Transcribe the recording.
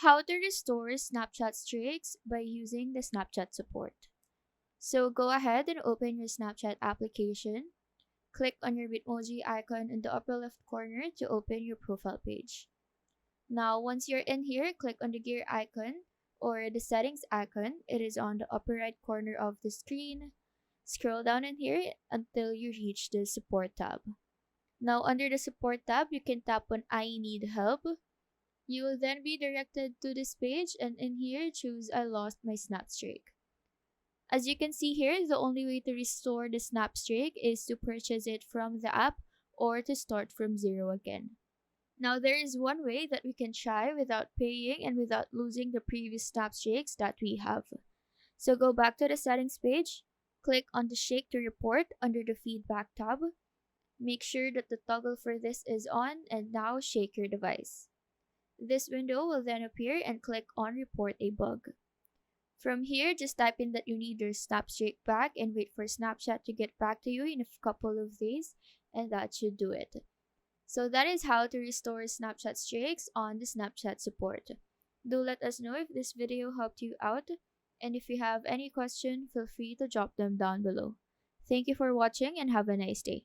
How to restore Snapchat streaks by using the Snapchat support. So go ahead and open your Snapchat application. Click on your Bitmoji icon in the upper left corner to open your profile page. Now, once you're in here, click on the gear icon or the settings icon. It is on the upper right corner of the screen. Scroll down in here until you reach the support tab. Now, under the support tab, you can tap on I need help. You will then be directed to this page, and in here, choose I lost my snap streak. As you can see here, the only way to restore the snap streak is to purchase it from the app or to start from zero again. Now, there is one way that we can try without paying and without losing the previous snap streaks that we have. So go back to the settings page, click on the shake to report under the feedback tab. Make sure that the toggle for this is on and now shake your device. This window will then appear and click on report a bug. From here, just type in that you need your snap streak back and wait for Snapchat to get back to you in a couple of days, and that should do it. So that is how to restore Snapchat streaks on the Snapchat support. Do let us know if this video helped you out, and if you have any question, feel free to drop them down below. Thank you for watching and have a nice day.